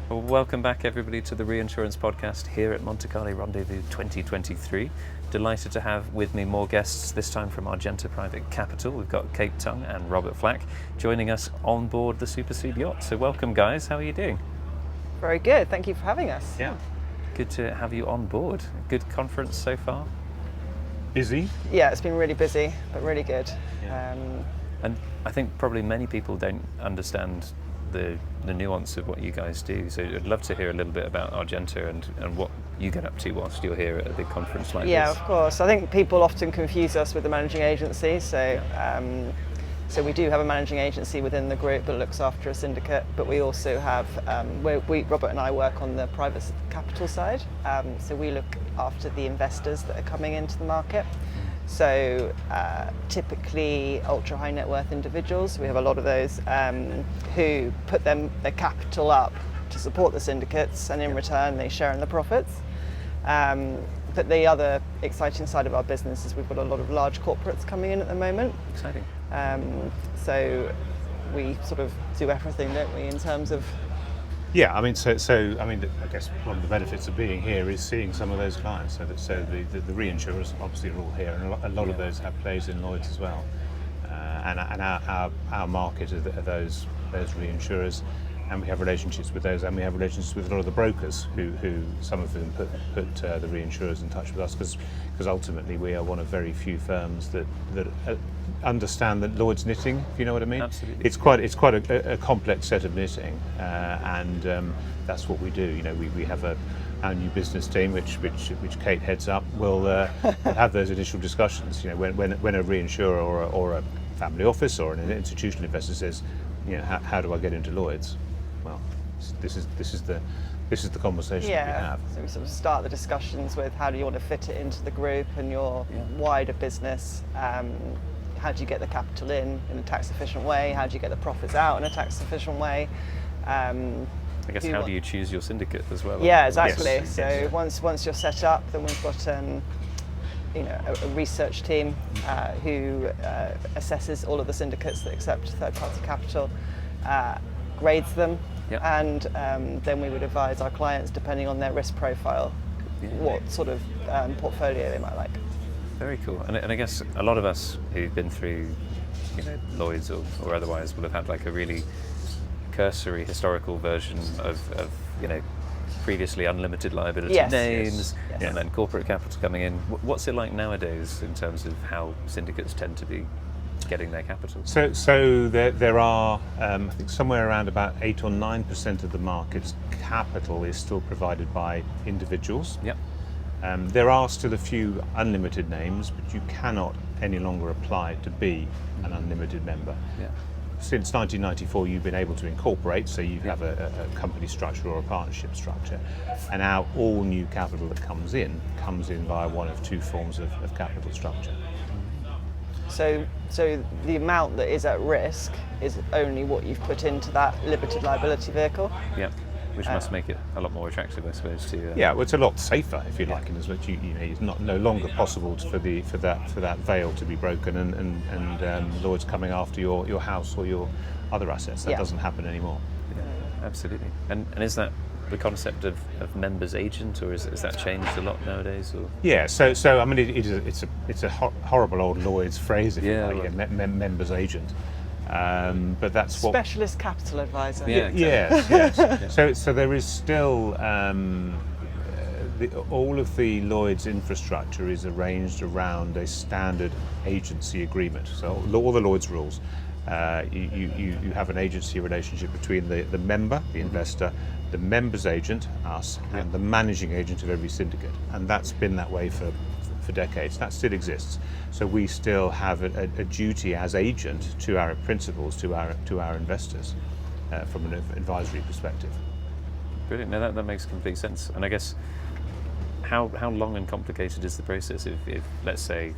Well, welcome back everybody to the Reinsurance podcast here at Monte Carlo Rendez-Vous 2023. Delighted to have with me more guests, this time from Argenta Private Capital. We've got Kate Tung and Robert Flach joining us on board the Supercede yacht. So welcome guys, how are you doing? Very good, thank you for having us. Yeah. Good to have you on board. Good conference so far? Busy? Yeah, it's been really busy, but really good. Yeah. And I think probably many people don't understand the nuance of what you guys do. So I'd love to hear a little bit about Argenta and what you get up to whilst you're here at a big conference like this. Yeah, of course. I think people often confuse us with the managing agency. So so we do have a managing agency within the group that looks after a syndicate, but we also have, Robert and I work on the private capital side. So we look after the investors that are coming into the market. So typically ultra high net worth individuals, we have a lot of those who put their capital up to support the syndicates, and in return they share in the profits. But the other exciting side of our business is we've got a lot of large corporates coming in at the moment. Exciting. So we sort of do everything, don't we, in terms of... Yeah, I mean, I guess one of the benefits of being here is seeing some of those clients. So the reinsurers obviously are all here, and a lot of those have plays in Lloyd's as well. And our market are those reinsurers, and we have relationships with those, and we have relationships with a lot of the brokers who some of them put the reinsurers in touch with us, because ultimately we are one of very few firms that understand that Lloyd's knitting, if you know what I mean. Absolutely. It's quite a complex set of knitting, and that's what we do. You know, we have our new business team, which Kate heads up, will have those initial discussions. You know, when a reinsurer or a family office or an institutional investor says, you know, how do I get into Lloyd's? Well, this is the conversation that we have. So we sort of start the discussions with how do you want to fit it into the group and your wider business. How do you get the capital in a tax efficient way? How do you get the profits out in a tax efficient way? I guess how do you choose your syndicate as well? Yeah, exactly. Yes. So once you're set up, then we've got a research team who assesses all of the syndicates that accept third-party capital, grades them, and then we would advise our clients, depending on their risk profile, what sort of portfolio they might like. Very cool. And I guess a lot of us who've been through, Lloyd's or otherwise will have had like a really cursory historical version of previously unlimited liability names, and then corporate capital coming in. What's it like nowadays in terms of how syndicates tend to be getting their capital? So there are, I think somewhere around about 8 or 9% of the market's capital is still provided by individuals. Yep. There are still a few unlimited names, but you cannot any longer apply to be an unlimited member. Yeah. Since 1994, you've been able to incorporate, so you have a company structure or a partnership structure, and now all new capital that comes in via one of two forms of capital structure. So the amount that is at risk is only what you've put into that limited liability vehicle. Yeah. Which must make it a lot more attractive, I suppose, to yeah, well, it's a lot safer, if you like, in as much it's no longer possible for that veil to be broken and Lloyd's coming after your house or your other assets. That doesn't happen anymore. Yeah, absolutely. And is that the concept of members agent, or is that changed a lot nowadays? Or? Yeah, so I mean, it's a horrible old Lloyd's phrase, if you like, members agent. But that's what specialist capital advisor. Yeah, exactly. Yes. So there is still all of the Lloyd's infrastructure is arranged around a standard agency agreement. So all the Lloyd's rules, you have an agency relationship between the member, the investor, the member's agent, us, and the managing agent of every syndicate, and that's been that way for decades. That still exists. So we still have a duty as agent to our principals, to our investors, from an advisory perspective. Brilliant. No, that makes complete sense. And I guess how long and complicated is the process if let's say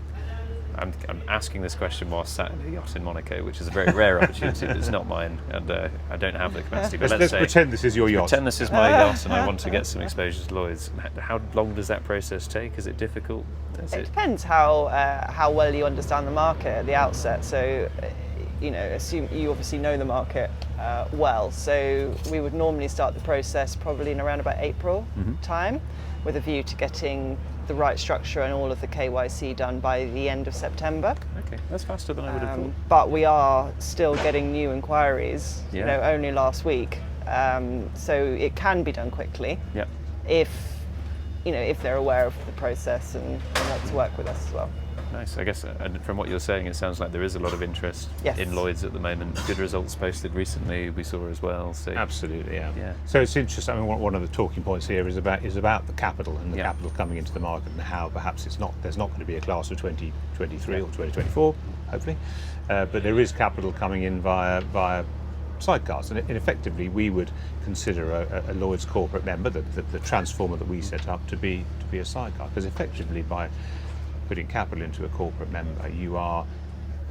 I'm asking this question whilst sat in a yacht in Monaco, which is a very rare opportunity. It's not mine, and I don't have the capacity. But let's say, pretend this is your yacht. Pretend this is my yacht, and I want to get some exposure to Lloyd's. How long does that process take? Is it difficult? It depends how well you understand the market at the outset. So assume you obviously know the market well, so we would normally start the process probably in around about April time, with a view to getting the right structure and all of the KYC done by the end of September. Okay, that's faster than I would have thought. But we are still getting new inquiries, Yeah. only last week. So it can be done quickly Yeah. if they're aware of the process and want to work with us as well. Nice. I guess, and from what you're saying, it sounds like there is a lot of interest Yes. in Lloyd's at the moment. Good results posted recently, we saw as well. So Absolutely, yeah. Yeah. So it's interesting. I mean, one of the talking points here is about the capital and the Yeah. capital coming into the market, and how perhaps there's not going to be a class of 2023 or 2024, hopefully, but there is capital coming in via sidecars, and effectively we would consider a Lloyd's corporate member, the transformer that we set up, to be a sidecar, because effectively by putting capital into a corporate member, you are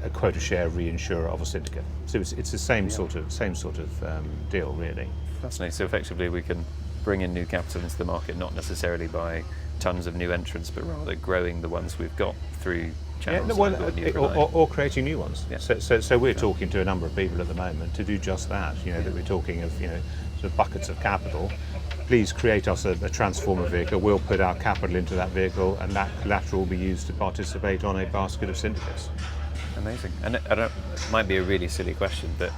a quota share reinsurer of a syndicate. So it's the same sort of deal, really. Fascinating. So effectively we can bring in new capital into the market, not necessarily by tons of new entrants, but rather growing the ones we've got through channels or creating new ones. Yeah. So we're talking to a number of people at the moment to do just that. That we're talking of sort of buckets of capital. Please create us a transformer vehicle. We'll put our capital into that vehicle, and that collateral will be used to participate on a basket of syndicates. Amazing. And it might be a really silly question, but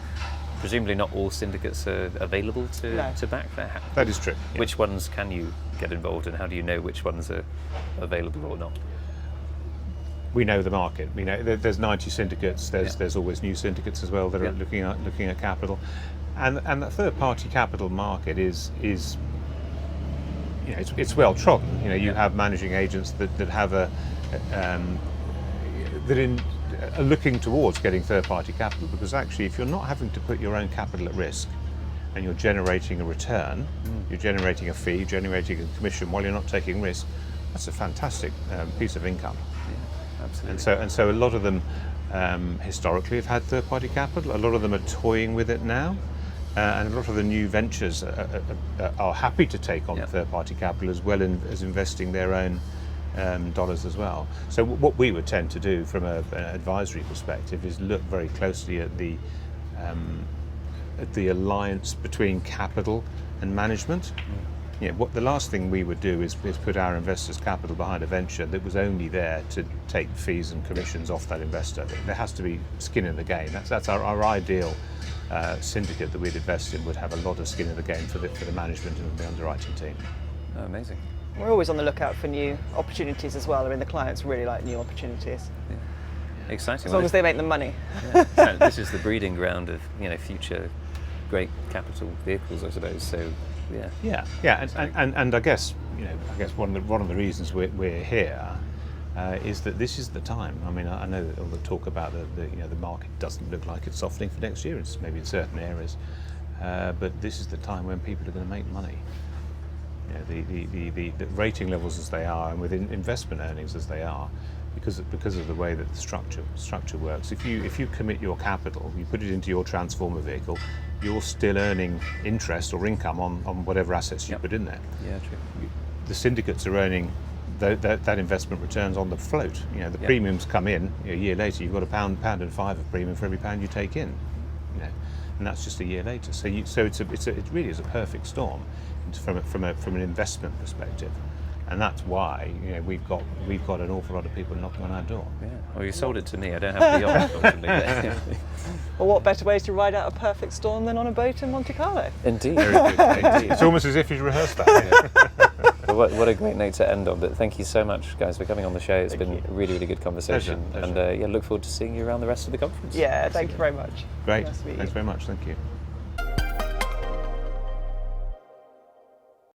presumably not all syndicates are available to back that. That is true. Yeah. Which ones can you get involved in? How do you know which ones are available or not? We know the market. We know there's 90 syndicates. There's always new syndicates as well that are looking at capital, and the third party capital market is it's well trodden. You have managing agents that have are looking towards getting third party capital, because actually if you're not having to put your own capital at risk and you're generating a return, you're generating a fee, generating a commission while you're not taking risk, that's a fantastic piece of income. Absolutely. And so a lot of them historically have had third party capital. A lot of them are toying with it now. And a lot of the new ventures are happy to take on third-party capital, as well as investing their own dollars as well. So what we would tend to do from an advisory perspective is look very closely at the alliance between capital and management. The last thing we would do is put our investors' capital behind a venture that was only there to take fees and commissions off that investor. There has to be skin in the game. That's our ideal syndicate that we'd invest in would have a lot of skin in the game for the management and the underwriting team. Oh, amazing. We're always on the lookout for new opportunities as well. I mean, the clients really like new opportunities. Yeah. Exciting. As long as they make them money. Yeah. This is the breeding ground of future great capital vehicles, I suppose. So and I guess one of the reasons we're here is that this is the time. I mean, I know that all the talk about the market doesn't look like it's softening for next year. It's maybe in certain areas, but this is the time when people are going to make money. The rating levels as they are, and with investment earnings as they are, because of the way that the structure works. If you commit your capital, you put it into your transformer vehicle, you're still earning interest or income on whatever assets you put in there. Yeah, true. The syndicates are earning that investment returns on the float. The premiums come in a year later. You've got £1.05 of premium for every pound you take in. And that's just a year later. So it really is a perfect storm from an investment perspective. And that's why we've got an awful lot of people knocking on our door. Yeah. Well, you sold it to me. I don't have the yacht, unfortunately. Well, what better ways to ride out a perfect storm than on a boat in Monte Carlo? Indeed. Very good. Indeed. It's almost as if you rehearsed that. Well, what a great note to end on. But thank you so much, guys, for coming on the show. It's been a really, really good conversation. Pleasure. And look forward to seeing you around the rest of the conference. Yeah, thank you very much. Great. Nice to meet you. Thanks very much. Thank you.